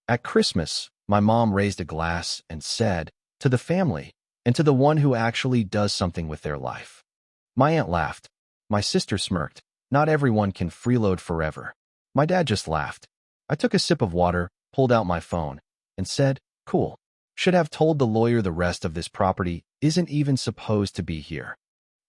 At Christmas, my mom raised a glass and said, "To the family, and to the one who actually does something with their life." My aunt laughed. My sister smirked. Not everyone can freeload forever. My dad just laughed. I took a sip of water, pulled out my phone, and said, "Cool. Should have told the lawyer the rest of this property isn't even supposed to be here."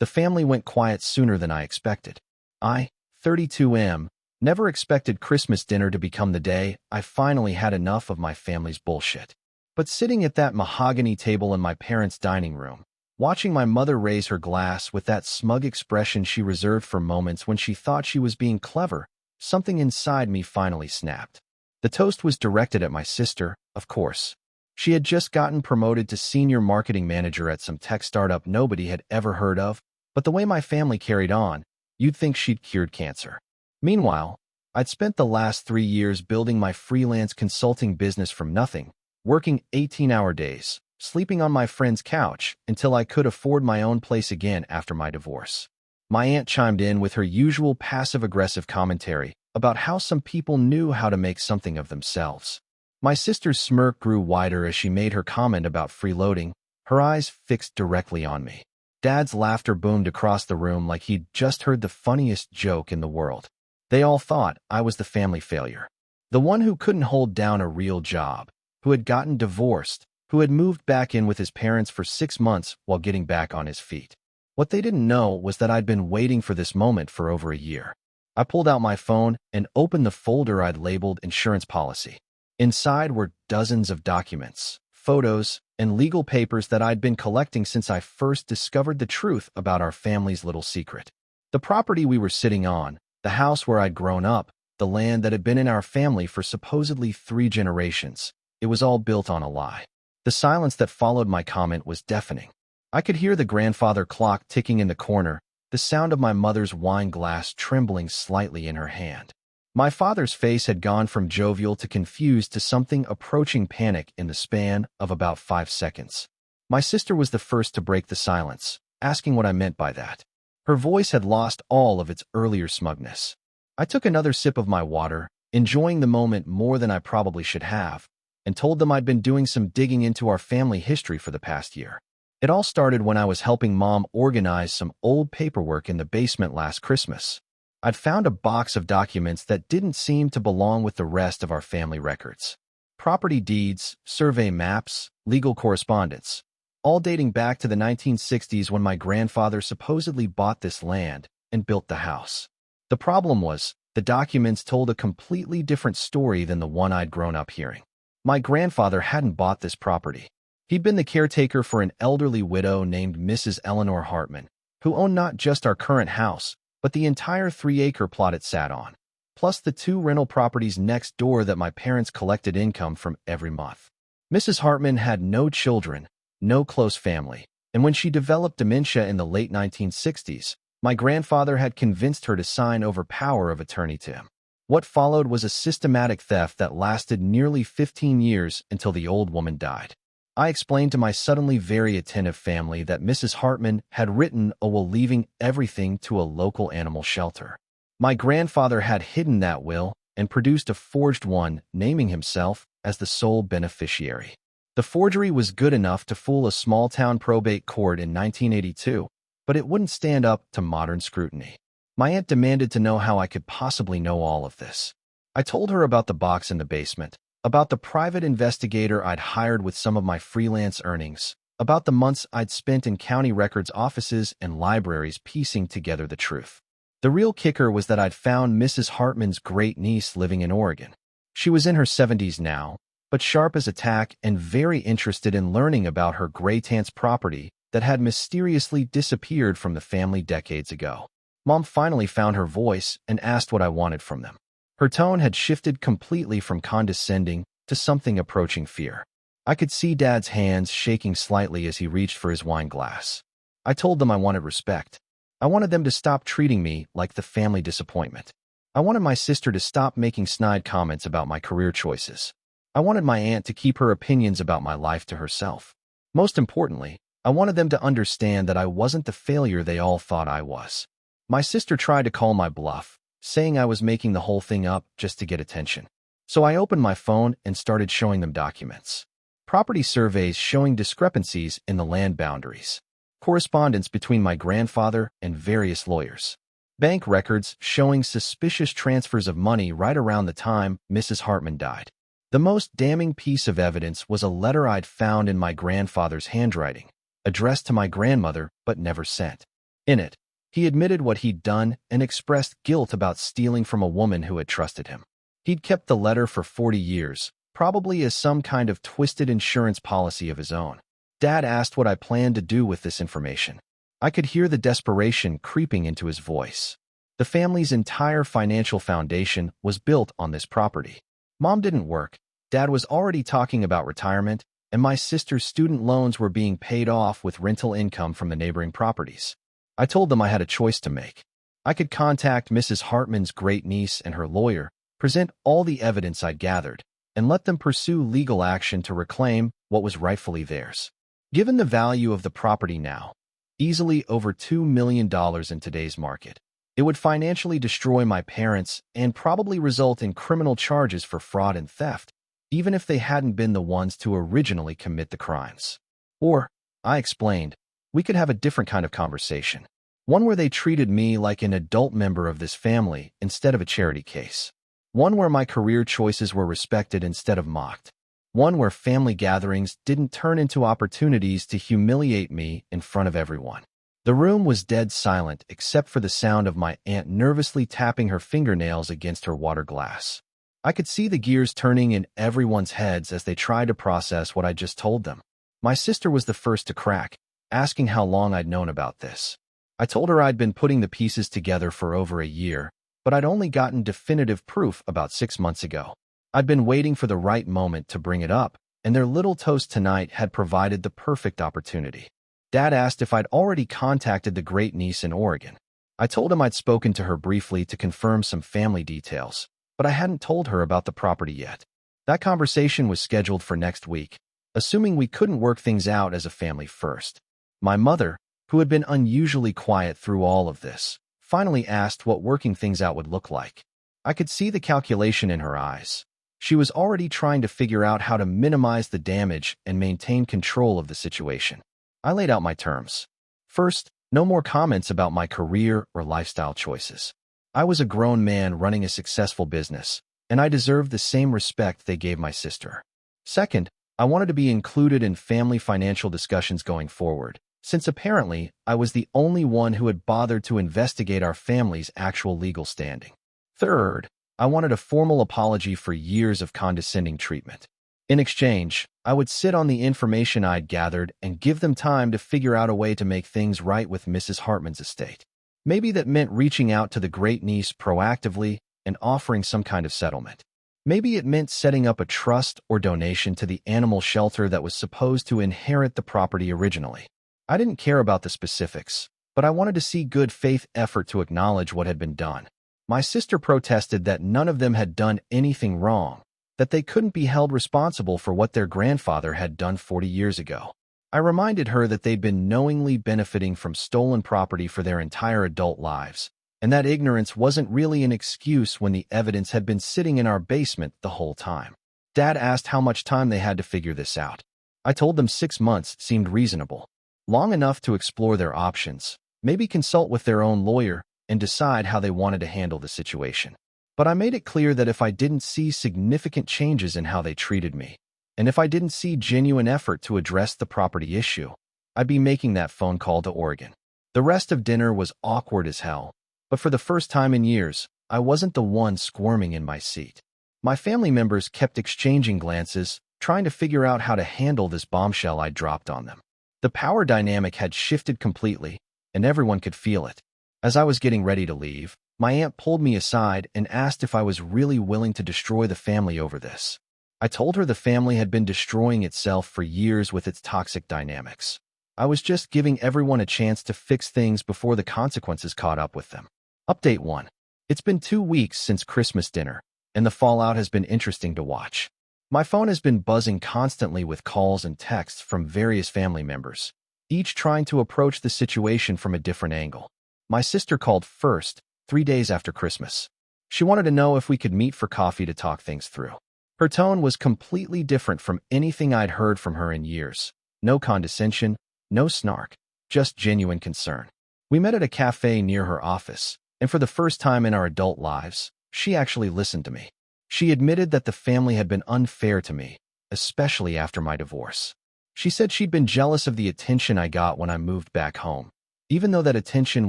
The family went quiet sooner than I expected. I, 32M, never expected Christmas dinner to become the day I finally had enough of my family's bullshit. But sitting at that mahogany table in my parents' dining room, watching my mother raise her glass with that smug expression she reserved for moments when she thought she was being clever, something inside me finally snapped. The toast was directed at my sister, of course. She had just gotten promoted to senior marketing manager at some tech startup nobody had ever heard of, but the way my family carried on, you'd think she'd cured cancer. Meanwhile, I'd spent the last 3 years building my freelance consulting business from nothing, working 18-hour days, sleeping on my friend's couch until I could afford my own place again after my divorce. My aunt chimed in with her usual passive-aggressive commentary about how some people knew how to make something of themselves. My sister's smirk grew wider as she made her comment about freeloading, her eyes fixed directly on me. Dad's laughter boomed across the room like he'd just heard the funniest joke in the world. They all thought I was the family failure, the one who couldn't hold down a real job, who had gotten divorced, who had moved back in with his parents for 6 months while getting back on his feet. What they didn't know was that I'd been waiting for this moment for over a year. I pulled out my phone and opened the folder I'd labeled insurance policy. Inside were dozens of documents, photos, and legal papers that I'd been collecting since I first discovered the truth about our family's little secret. The property we were sitting on, the house where I'd grown up, the land that had been in our family for supposedly 3 generations, it was all built on a lie. The silence that followed my comment was deafening. I could hear the grandfather clock ticking in the corner, the sound of my mother's wine glass trembling slightly in her hand. My father's face had gone from jovial to confused to something approaching panic in the span of about 5 seconds. My sister was the first to break the silence, asking what I meant by that. Her voice had lost all of its earlier smugness. I took another sip of my water, enjoying the moment more than I probably should have, and told them I'd been doing some digging into our family history for the past year. It all started when I was helping Mom organize some old paperwork in the basement last Christmas. I'd found a box of documents that didn't seem to belong with the rest of our family records. Property deeds, survey maps, legal correspondence, all dating back to the 1960s when my grandfather supposedly bought this land and built the house. The problem was, the documents told a completely different story than the one I'd grown up hearing. My grandfather hadn't bought this property. He'd been the caretaker for an elderly widow named Mrs. Eleanor Hartman, who owned not just our current house, but the entire 3-acre plot it sat on, plus the 2 rental properties next door that my parents collected income from every month. Mrs. Hartman had no children, no close family, and when she developed dementia in the late 1960s, my grandfather had convinced her to sign over power of attorney to him. What followed was a systematic theft that lasted nearly 15 years until the old woman died. I explained to my suddenly very attentive family that Mrs. Hartman had written a will leaving everything to a local animal shelter. My grandfather had hidden that will and produced a forged one, naming himself as the sole beneficiary. The forgery was good enough to fool a small-town probate court in 1982, but it wouldn't stand up to modern scrutiny. My aunt demanded to know how I could possibly know all of this. I told her about the box in the basement, about the private investigator I'd hired with some of my freelance earnings, about the months I'd spent in county records offices and libraries piecing together the truth. The real kicker was that I'd found Mrs. Hartman's great-niece living in Oregon. She was in her 70s now, but sharp as a tack and very interested in learning about her great-aunt's property that had mysteriously disappeared from the family decades ago. Mom finally found her voice and asked what I wanted from them. Her tone had shifted completely from condescending to something approaching fear. I could see Dad's hands shaking slightly as he reached for his wine glass. I told them I wanted respect. I wanted them to stop treating me like the family disappointment. I wanted my sister to stop making snide comments about my career choices. I wanted my aunt to keep her opinions about my life to herself. Most importantly, I wanted them to understand that I wasn't the failure they all thought I was. My sister tried to call my bluff, saying I was making the whole thing up just to get attention. So I opened my phone and started showing them documents. Property surveys showing discrepancies in the land boundaries. Correspondence between my grandfather and various lawyers. Bank records showing suspicious transfers of money right around the time Mrs. Hartman died. The most damning piece of evidence was a letter I'd found in my grandfather's handwriting, addressed to my grandmother but never sent. In it, he admitted what he'd done and expressed guilt about stealing from a woman who had trusted him. He'd kept the letter for 40 years, probably as some kind of twisted insurance policy of his own. Dad asked what I planned to do with this information. I could hear the desperation creeping into his voice. The family's entire financial foundation was built on this property. Mom didn't work, Dad was already talking about retirement, and my sister's student loans were being paid off with rental income from the neighboring properties. I told them I had a choice to make. I could contact Mrs. Hartman's great-niece and her lawyer, present all the evidence I'd gathered, and let them pursue legal action to reclaim what was rightfully theirs. Given the value of the property now, easily over $2 million in today's market, it would financially destroy my parents and probably result in criminal charges for fraud and theft, even if they hadn't been the ones to originally commit the crimes. Or, I explained, we could have a different kind of conversation, one where they treated me like an adult member of this family instead of a charity case. One where my career choices were respected instead of mocked. One where family gatherings didn't turn into opportunities to humiliate me in front of everyone. The room was dead silent except for the sound of my aunt nervously tapping her fingernails against her water glass. I could see the gears turning in everyone's heads as they tried to process what I just told them. My sister was the first to crack, asking how long I'd known about this. I told her I'd been putting the pieces together for over a year, but I'd only gotten definitive proof about 6 months ago. I'd been waiting for the right moment to bring it up, and their little toast tonight had provided the perfect opportunity. Dad asked if I'd already contacted the great-niece in Oregon. I told him I'd spoken to her briefly to confirm some family details, but I hadn't told her about the property yet. That conversation was scheduled for next week, assuming we couldn't work things out as a family first. My mother, who had been unusually quiet through all of this, finally asked what working things out would look like. I could see the calculation in her eyes. She was already trying to figure out how to minimize the damage and maintain control of the situation. I laid out my terms. First, no more comments about my career or lifestyle choices. I was a grown man running a successful business, and I deserved the same respect they gave my sister. Second, I wanted to be included in family financial discussions going forward, since apparently I was the only one who had bothered to investigate our family's actual legal standing. Third, I wanted a formal apology for years of condescending treatment. In exchange, I would sit on the information I'd gathered and give them time to figure out a way to make things right with Mrs. Hartman's estate. Maybe that meant reaching out to the great-niece proactively and offering some kind of settlement. Maybe it meant setting up a trust or donation to the animal shelter that was supposed to inherit the property originally. I didn't care about the specifics, but I wanted to see good faith effort to acknowledge what had been done. My sister protested that none of them had done anything wrong, that they couldn't be held responsible for what their grandfather had done 40 years ago. I reminded her that they'd been knowingly benefiting from stolen property for their entire adult lives, and that ignorance wasn't really an excuse when the evidence had been sitting in our basement the whole time. Dad asked how much time they had to figure this out. I told them 6 months seemed reasonable, long enough to explore their options, maybe consult with their own lawyer, and decide how they wanted to handle the situation. But I made it clear that if I didn't see significant changes in how they treated me, and if I didn't see genuine effort to address the property issue, I'd be making that phone call to Oregon. The rest of dinner was awkward as hell, but for the first time in years, I wasn't the one squirming in my seat. My family members kept exchanging glances, trying to figure out how to handle this bombshell I dropped on them. The power dynamic had shifted completely, and everyone could feel it. As I was getting ready to leave, my aunt pulled me aside and asked if I was really willing to destroy the family over this. I told her the family had been destroying itself for years with its toxic dynamics. I was just giving everyone a chance to fix things before the consequences caught up with them. Update 1. It's been 2 weeks since Christmas dinner, and the fallout has been interesting to watch. My phone has been buzzing constantly with calls and texts from various family members, each trying to approach the situation from a different angle. My sister called first, 3 days after Christmas. She wanted to know if we could meet for coffee to talk things through. Her tone was completely different from anything I'd heard from her in years. No condescension, no snark, just genuine concern. We met at a cafe near her office, and for the first time in our adult lives, she actually listened to me. She admitted that the family had been unfair to me, especially after my divorce. She said she'd been jealous of the attention I got when I moved back home, even though that attention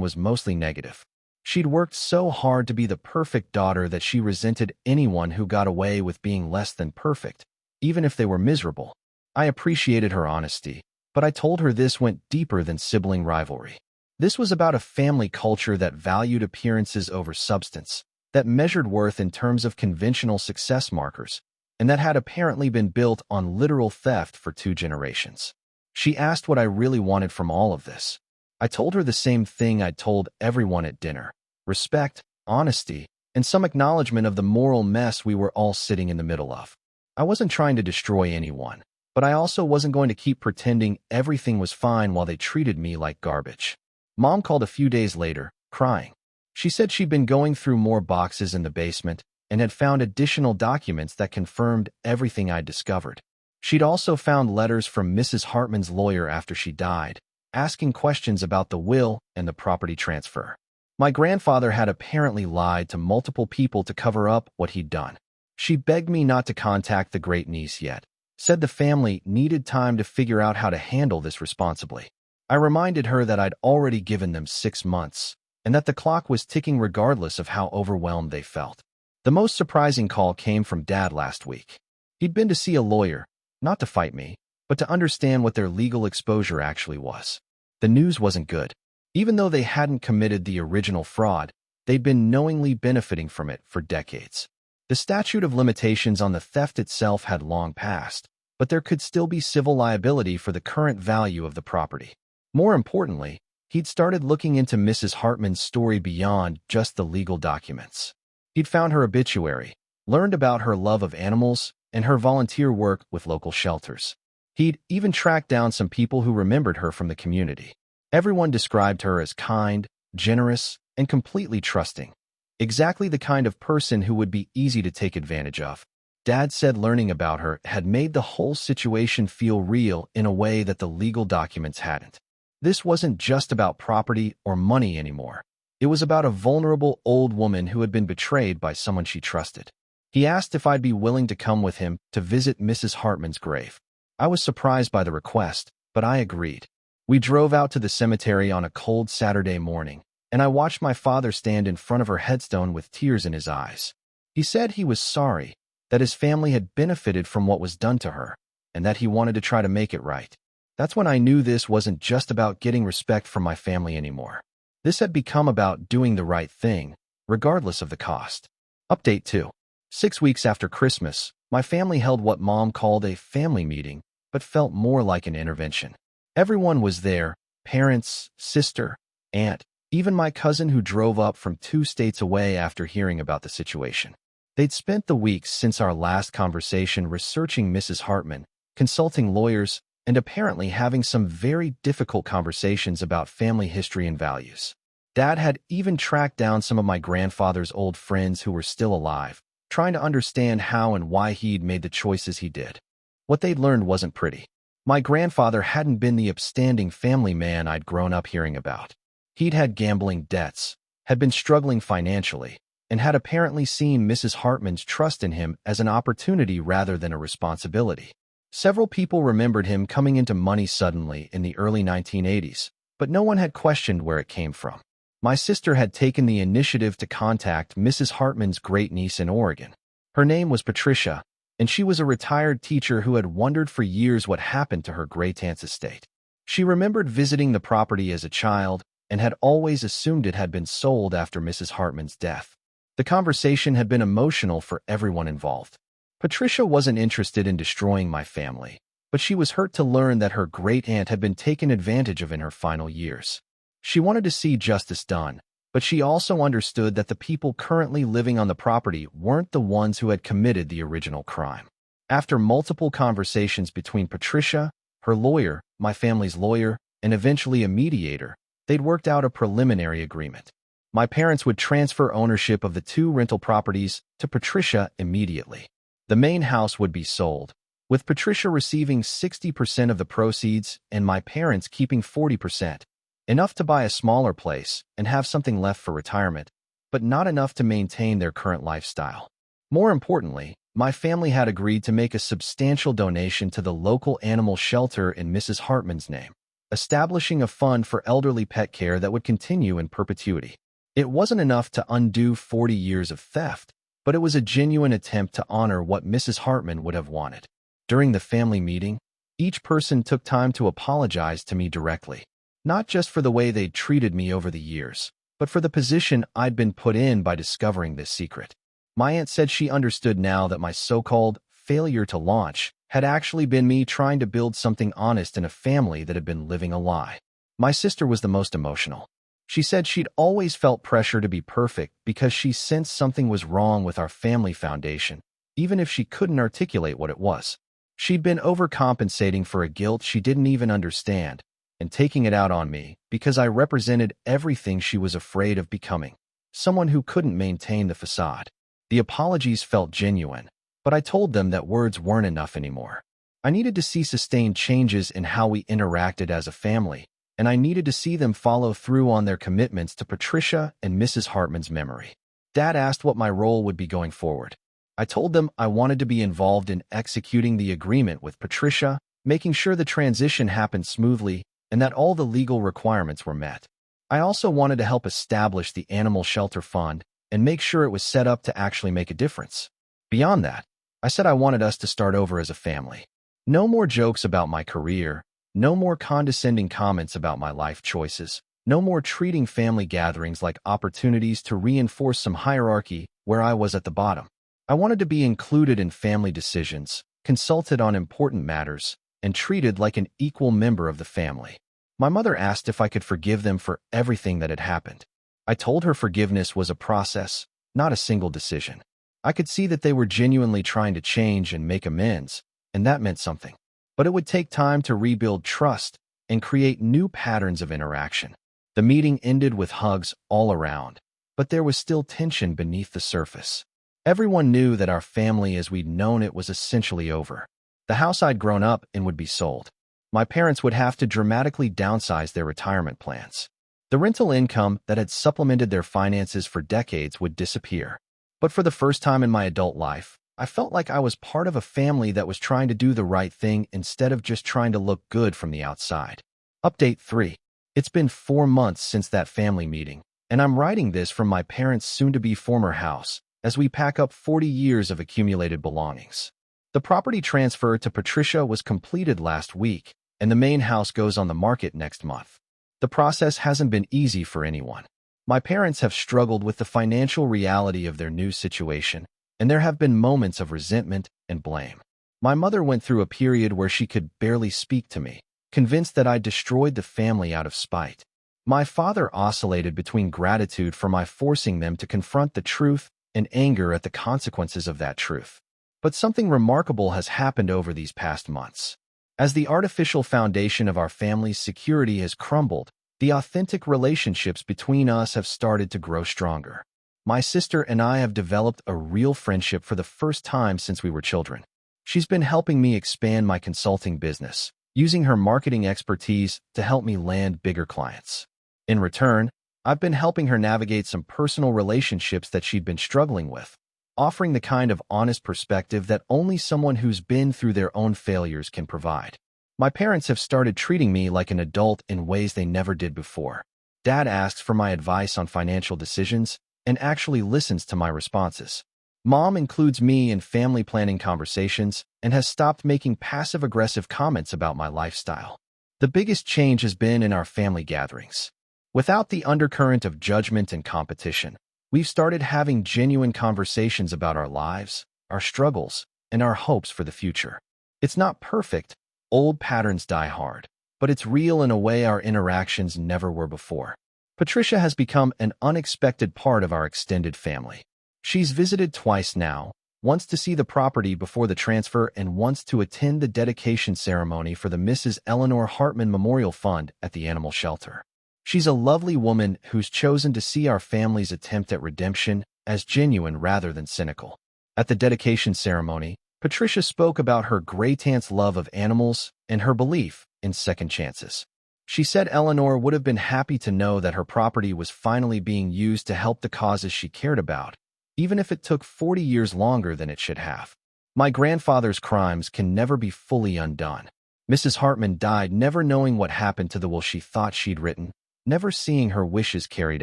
was mostly negative. She'd worked so hard to be the perfect daughter that she resented anyone who got away with being less than perfect, even if they were miserable. I appreciated her honesty, but I told her this went deeper than sibling rivalry. This was about a family culture that valued appearances over substance, that measured worth in terms of conventional success markers, and that had apparently been built on literal theft for 2 generations. She asked what I really wanted from all of this. I told her the same thing I'd told everyone at dinner: respect, honesty, and some acknowledgement of the moral mess we were all sitting in the middle of. I wasn't trying to destroy anyone, but I also wasn't going to keep pretending everything was fine while they treated me like garbage. Mom called a few days later, crying. She said she'd been going through more boxes in the basement and had found additional documents that confirmed everything I'd discovered. She'd also found letters from Mrs. Hartman's lawyer after she died, asking questions about the will and the property transfer. My grandfather had apparently lied to multiple people to cover up what he'd done. She begged me not to contact the great-niece yet, said the family needed time to figure out how to handle this responsibly. I reminded her that I'd already given them 6 months, and that the clock was ticking regardless of how overwhelmed they felt. The most surprising call came from Dad last week. He'd been to see a lawyer, not to fight me, but to understand what their legal exposure actually was. The news wasn't good. Even though they hadn't committed the original fraud, they'd been knowingly benefiting from it for decades. The statute of limitations on the theft itself had long passed, but there could still be civil liability for the current value of the property. More importantly, he'd started looking into Mrs. Hartman's story beyond just the legal documents. He'd found her obituary, learned about her love of animals, and her volunteer work with local shelters. He'd even tracked down some people who remembered her from the community. Everyone described her as kind, generous, and completely trusting. Exactly the kind of person who would be easy to take advantage of. Dad said learning about her had made the whole situation feel real in a way that the legal documents hadn't. This wasn't just about property or money anymore. It was about a vulnerable old woman who had been betrayed by someone she trusted. He asked if I'd be willing to come with him to visit Mrs. Hartman's grave. I was surprised by the request, but I agreed. We drove out to the cemetery on a cold Saturday morning, and I watched my father stand in front of her headstone with tears in his eyes. He said he was sorry, that his family had benefited from what was done to her, and that he wanted to try to make it right. That's when I knew this wasn't just about getting respect from my family anymore. This had become about doing the right thing, regardless of the cost. Update 2. 6 weeks after Christmas, my family held what Mom called a family meeting, but felt more like an intervention. Everyone was there: parents, sister, aunt, even my cousin who drove up from 2 states away after hearing about the situation. They'd spent the weeks since our last conversation researching Mrs. Hartman, consulting lawyers, and apparently having some very difficult conversations about family history and values. Dad had even tracked down some of my grandfather's old friends who were still alive, trying to understand how and why he'd made the choices he did. What they'd learned wasn't pretty. My grandfather hadn't been the upstanding family man I'd grown up hearing about. He'd had gambling debts, had been struggling financially, and had apparently seen Mrs. Hartman's trust in him as an opportunity rather than a responsibility. Several people remembered him coming into money suddenly in the early 1980s, but no one had questioned where it came from. My sister had taken the initiative to contact Mrs. Hartman's great-niece in Oregon. Her name was Patricia, and she was a retired teacher who had wondered for years what happened to her great-aunt's estate. She remembered visiting the property as a child and had always assumed it had been sold after Mrs. Hartman's death. The conversation had been emotional for everyone involved. Patricia wasn't interested in destroying my family, but she was hurt to learn that her great-aunt had been taken advantage of in her final years. She wanted to see justice done, but she also understood that the people currently living on the property weren't the ones who had committed the original crime. After multiple conversations between Patricia, her lawyer, my family's lawyer, and eventually a mediator, they'd worked out a preliminary agreement. My parents would transfer ownership of the two rental properties to Patricia immediately. The main house would be sold, with Patricia receiving 60% of the proceeds and my parents keeping 40%, enough to buy a smaller place and have something left for retirement, but not enough to maintain their current lifestyle. More importantly, my family had agreed to make a substantial donation to the local animal shelter in Mrs. Hartman's name, establishing a fund for elderly pet care that would continue in perpetuity. It wasn't enough to undo 40 years of theft, but it was a genuine attempt to honor what Mrs. Hartman would have wanted. During the family meeting, each person took time to apologize to me directly, not just for the way they'd treated me over the years, but for the position I'd been put in by discovering this secret. My aunt said she understood now that my so-called failure to launch had actually been me trying to build something honest in a family that had been living a lie. My sister was the most emotional. She said she'd always felt pressure to be perfect because she sensed something was wrong with our family foundation, even if she couldn't articulate what it was. She'd been overcompensating for a guilt she didn't even understand and taking it out on me because I represented everything she was afraid of becoming, someone who couldn't maintain the facade. The apologies felt genuine, but I told them that words weren't enough anymore. I needed to see sustained changes in how we interacted as a family, and I needed to see them follow through on their commitments to Patricia and Mrs. Hartman's memory. Dad asked what my role would be going forward. I told them I wanted to be involved in executing the agreement with Patricia, making sure the transition happened smoothly, and that all the legal requirements were met. I also wanted to help establish the animal shelter fund and make sure it was set up to actually make a difference. Beyond that, I said I wanted us to start over as a family. No more jokes about my career, no more condescending comments about my life choices, no more treating family gatherings like opportunities to reinforce some hierarchy where I was at the bottom. I wanted to be included in family decisions, consulted on important matters, and treated like an equal member of the family. My mother asked if I could forgive them for everything that had happened. I told her forgiveness was a process, not a single decision. I could see that they were genuinely trying to change and make amends, and that meant something. But it would take time to rebuild trust and create new patterns of interaction. The meeting ended with hugs all around, but there was still tension beneath the surface. Everyone knew that our family as we'd known it was essentially over. The house I'd grown up in would be sold. My parents would have to dramatically downsize their retirement plans. The rental income that had supplemented their finances for decades would disappear. But for the first time in my adult life, I felt like I was part of a family that was trying to do the right thing instead of just trying to look good from the outside. Update 3. It's been 4 months since that family meeting, and I'm writing this from my parents' soon-to-be former house as we pack up 40 years of accumulated belongings. The property transfer to Patricia was completed last week, and the main house goes on the market next month. The process hasn't been easy for anyone. My parents have struggled with the financial reality of their new situation, and there have been moments of resentment and blame. My mother went through a period where she could barely speak to me, convinced that I destroyed the family out of spite. My father oscillated between gratitude for my forcing them to confront the truth and anger at the consequences of that truth. But something remarkable has happened over these past months. As the artificial foundation of our family's security has crumbled, the authentic relationships between us have started to grow stronger. My sister and I have developed a real friendship for the first time since we were children. She's been helping me expand my consulting business, using her marketing expertise to help me land bigger clients. In return, I've been helping her navigate some personal relationships that she'd been struggling with, offering the kind of honest perspective that only someone who's been through their own failures can provide. My parents have started treating me like an adult in ways they never did before. Dad asks for my advice on financial decisions and actually listens to my responses. Mom includes me in family planning conversations and has stopped making passive-aggressive comments about my lifestyle. The biggest change has been in our family gatherings. Without the undercurrent of judgment and competition, we've started having genuine conversations about our lives, our struggles, and our hopes for the future. It's not perfect, old patterns die hard, but it's real in a way our interactions never were before. Patricia has become an unexpected part of our extended family. She's visited twice now, once to see the property before the transfer and once to attend the dedication ceremony for the Mrs. Eleanor Hartman Memorial Fund at the animal shelter. She's a lovely woman who's chosen to see our family's attempt at redemption as genuine rather than cynical. At the dedication ceremony, Patricia spoke about her great aunt's love of animals and her belief in second chances. She said Eleanor would have been happy to know that her property was finally being used to help the causes she cared about, even if it took 40 years longer than it should have. My grandfather's crimes can never be fully undone. Mrs. Hartman died never knowing what happened to the will she thought she'd written, never seeing her wishes carried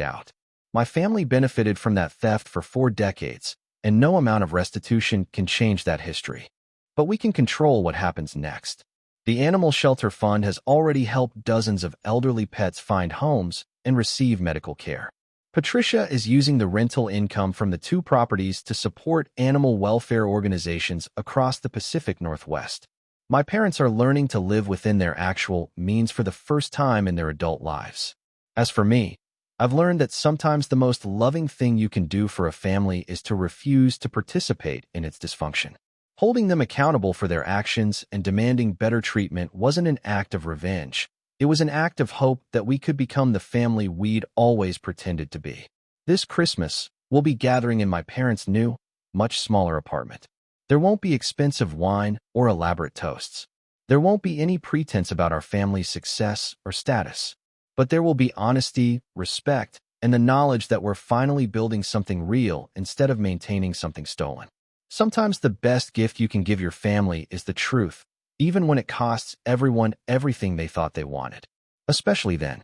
out. My family benefited from that theft for 4 decades, and no amount of restitution can change that history. But we can control what happens next. The Animal Shelter Fund has already helped dozens of elderly pets find homes and receive medical care. Patricia is using the rental income from the 2 properties to support animal welfare organizations across the Pacific Northwest. My parents are learning to live within their actual means for the first time in their adult lives. As for me, I've learned that sometimes the most loving thing you can do for a family is to refuse to participate in its dysfunction. Holding them accountable for their actions and demanding better treatment wasn't an act of revenge. It was an act of hope that we could become the family we'd always pretended to be. This Christmas, we'll be gathering in my parents' new, much smaller apartment. There won't be expensive wine or elaborate toasts. There won't be any pretense about our family's success or status. But there will be honesty, respect, and the knowledge that we're finally building something real instead of maintaining something stolen. Sometimes the best gift you can give your family is the truth, even when it costs everyone everything they thought they wanted. Especially then.